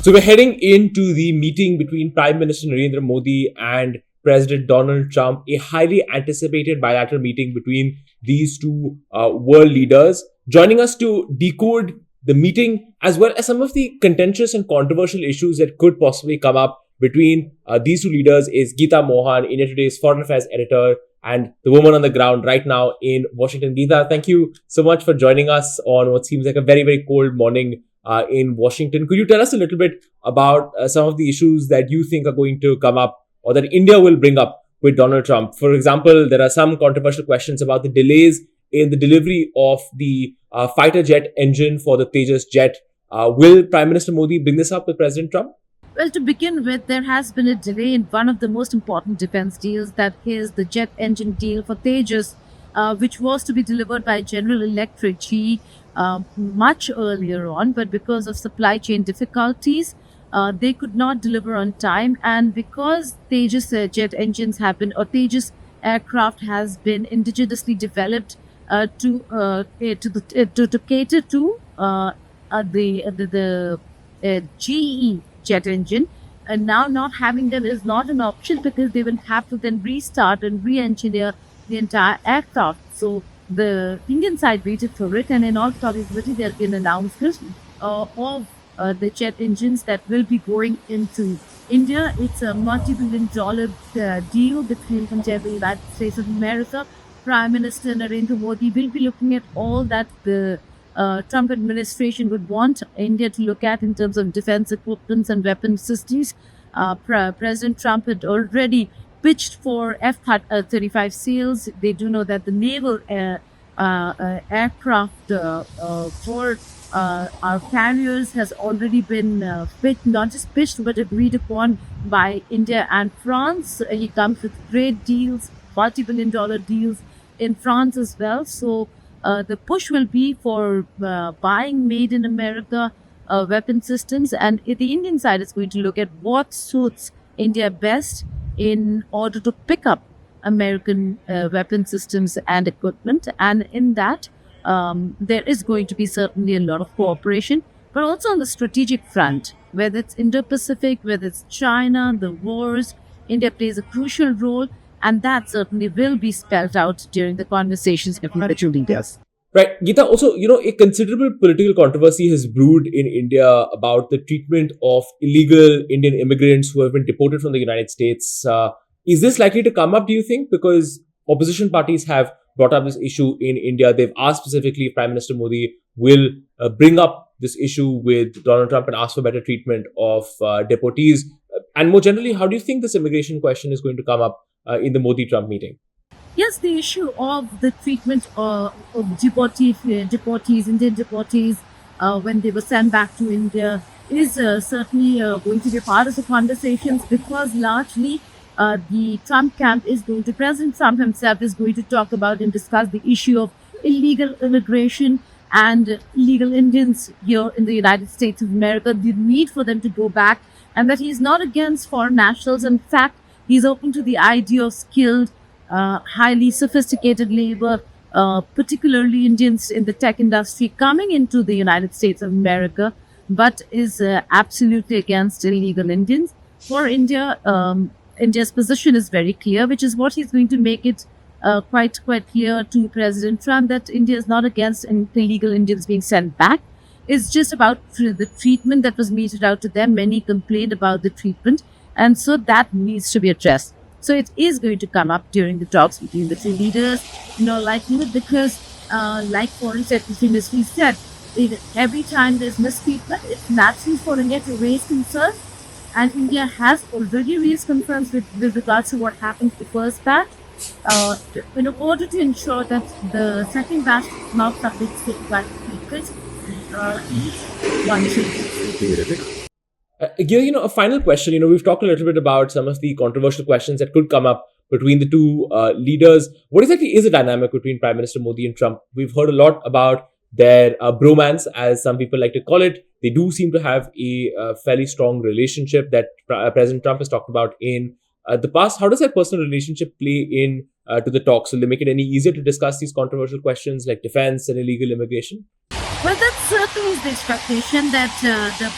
So we're heading into the meeting between Prime Minister Narendra Modi and President Donald Trump, a highly anticipated bilateral meeting between these two world leaders. Joining us to decode the meeting as well as some of the contentious and controversial issues that could possibly come up between these two leaders is Geeta Mohan, India Today's Foreign Affairs editor and the woman on the ground right now in Washington. Geeta, thank you so much for joining us on what seems like a very, very cold morning in Washington. Could you tell us a little bit about some of the issues that you think are going to come up or that India will bring up with Donald Trump? For example, there are some controversial questions about the delays in the delivery of the fighter jet engine for the Tejas jet. Will Prime Minister Modi bring this up with President Trump? Well, to begin with, there has been a delay in one of the most important defense deals, that is the jet engine deal for Tejas, which was to be delivered by General Electric GE much earlier on, but because of supply chain difficulties, they could not deliver on time. And because Tejas jet engines have been, or Tejas aircraft has been indigenously developed to cater to the GE jet engine, and now not having them is not an option because they will have to then restart and re-engineer the entire aircraft. So the Indian side waited for it, and in all probability there will be an announcement of the jet engines that will be going into India. It's a multi-billion-dollar deal between India and the United States of America. Prime Minister Narendra Modi will be looking at all that the Trump administration would want India to look at in terms of defense equipment and weapon systems. President Trump had already pitched for F-35 sales. They do know that the naval aircraft for our carriers has already been pitched, not just pitched, but agreed upon by India and France. He comes with trade deals, multi-billion-dollar deals in France as well. So the push will be for buying made in America weapon systems, and the Indian side is going to look at what suits India best in order to pick up American weapon systems and equipment. And in that, there is going to be certainly a lot of cooperation, but also on the strategic front, whether it's Indo-Pacific, whether it's China, the wars, India plays a crucial role. And that certainly will be spelled out during the conversations with individual leaders. Right. Geeta, also, a considerable political controversy has brewed in India about the treatment of illegal Indian immigrants who have been deported from the United States. Is this likely to come up, do you think? Because opposition parties have brought up this issue in India. They've asked specifically if Prime Minister Modi will bring up this issue with Donald Trump and ask for better treatment of deportees. And more generally, how do you think this immigration question is going to come up in the Modi-Trump meeting? Yes, the issue of the treatment of deportees, Indian deportees, when they were sent back to India is certainly going to be part of the conversations, because largely the Trump camp is going to, President Trump himself is going to talk about and discuss the issue of illegal immigration and illegal Indians here in the United States of America, the need for them to go back, and that he's not against foreign nationals. In fact, he's open to the idea of skilled, highly sophisticated labor, particularly Indians in the tech industry, coming into the United States of America, but is absolutely against illegal Indians. For India, India's position is very clear, which is what he's going to make it quite clear to President Trump, that India is not against illegal Indians being sent back. It's just about the treatment that was meted out to them. Many complained about the treatment, and so that needs to be addressed. So it is going to come up during the talks between the two leaders, because like Foreign Secretary Ministry said, every time there's mistreatment, it's natural for India to raise concerns, and India has already raised concerns with regards to what happened to the first batch, in order to ensure that the second batch is not subject to because one should. A final question. We've talked a little bit about some of the controversial questions that could come up between the two leaders. What exactly is the dynamic between Prime Minister Modi and Trump? We've heard a lot about their bromance, as some people like to call it. They do seem to have a fairly strong relationship that President Trump has talked about in the past. How does that personal relationship play in to the talks? Will they make it any easier to discuss these controversial questions like defense and illegal immigration? Well, that certainly is the expectation that the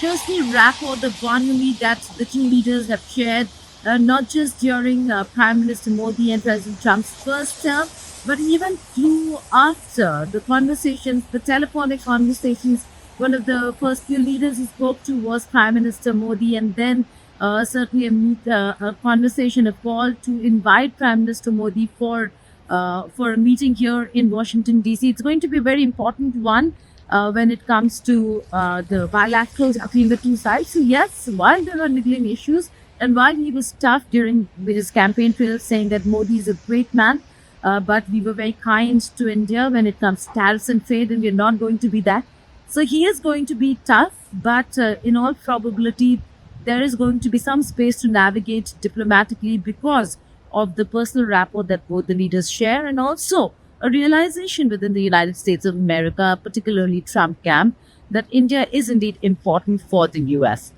personal rapport, the bonhomie that the two leaders have shared, not just during Prime Minister Modi and President Trump's first term, but even through after the conversations, the telephonic conversations. One of the first few leaders he spoke to was Prime Minister Modi, and then certainly a conversation, a call to invite Prime Minister Modi for a meeting here in Washington, D.C. It's going to be a very important one when it comes to the bilaterals between the two sides. So, yes, while there are niggling issues and while he was tough during his campaign trail saying that Modi is a great man, but we were very kind to India when it comes to tariffs and trade, and we're not going to be that. So, he is going to be tough, but in all probability, there is going to be some space to navigate diplomatically because of the personal rapport that both the leaders share, and also a realization within the United States of America, particularly Trump camp, that India is indeed important for the US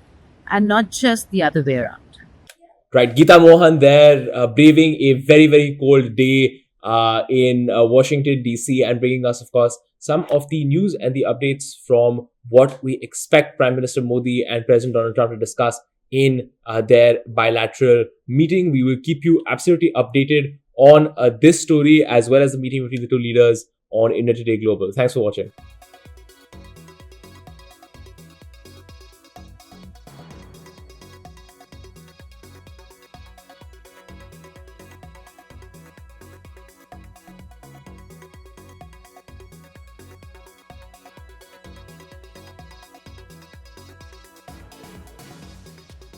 and not just the other way around. Right, Geeta Mohan there, braving a very, very cold day in Washington, D.C., and bringing us, of course, some of the news and the updates from what we expect Prime Minister Modi and President Donald Trump to discuss in their bilateral meeting. We will keep you absolutely updated on this story as well as the meeting between the two leaders on India Today Global. Thanks for watching.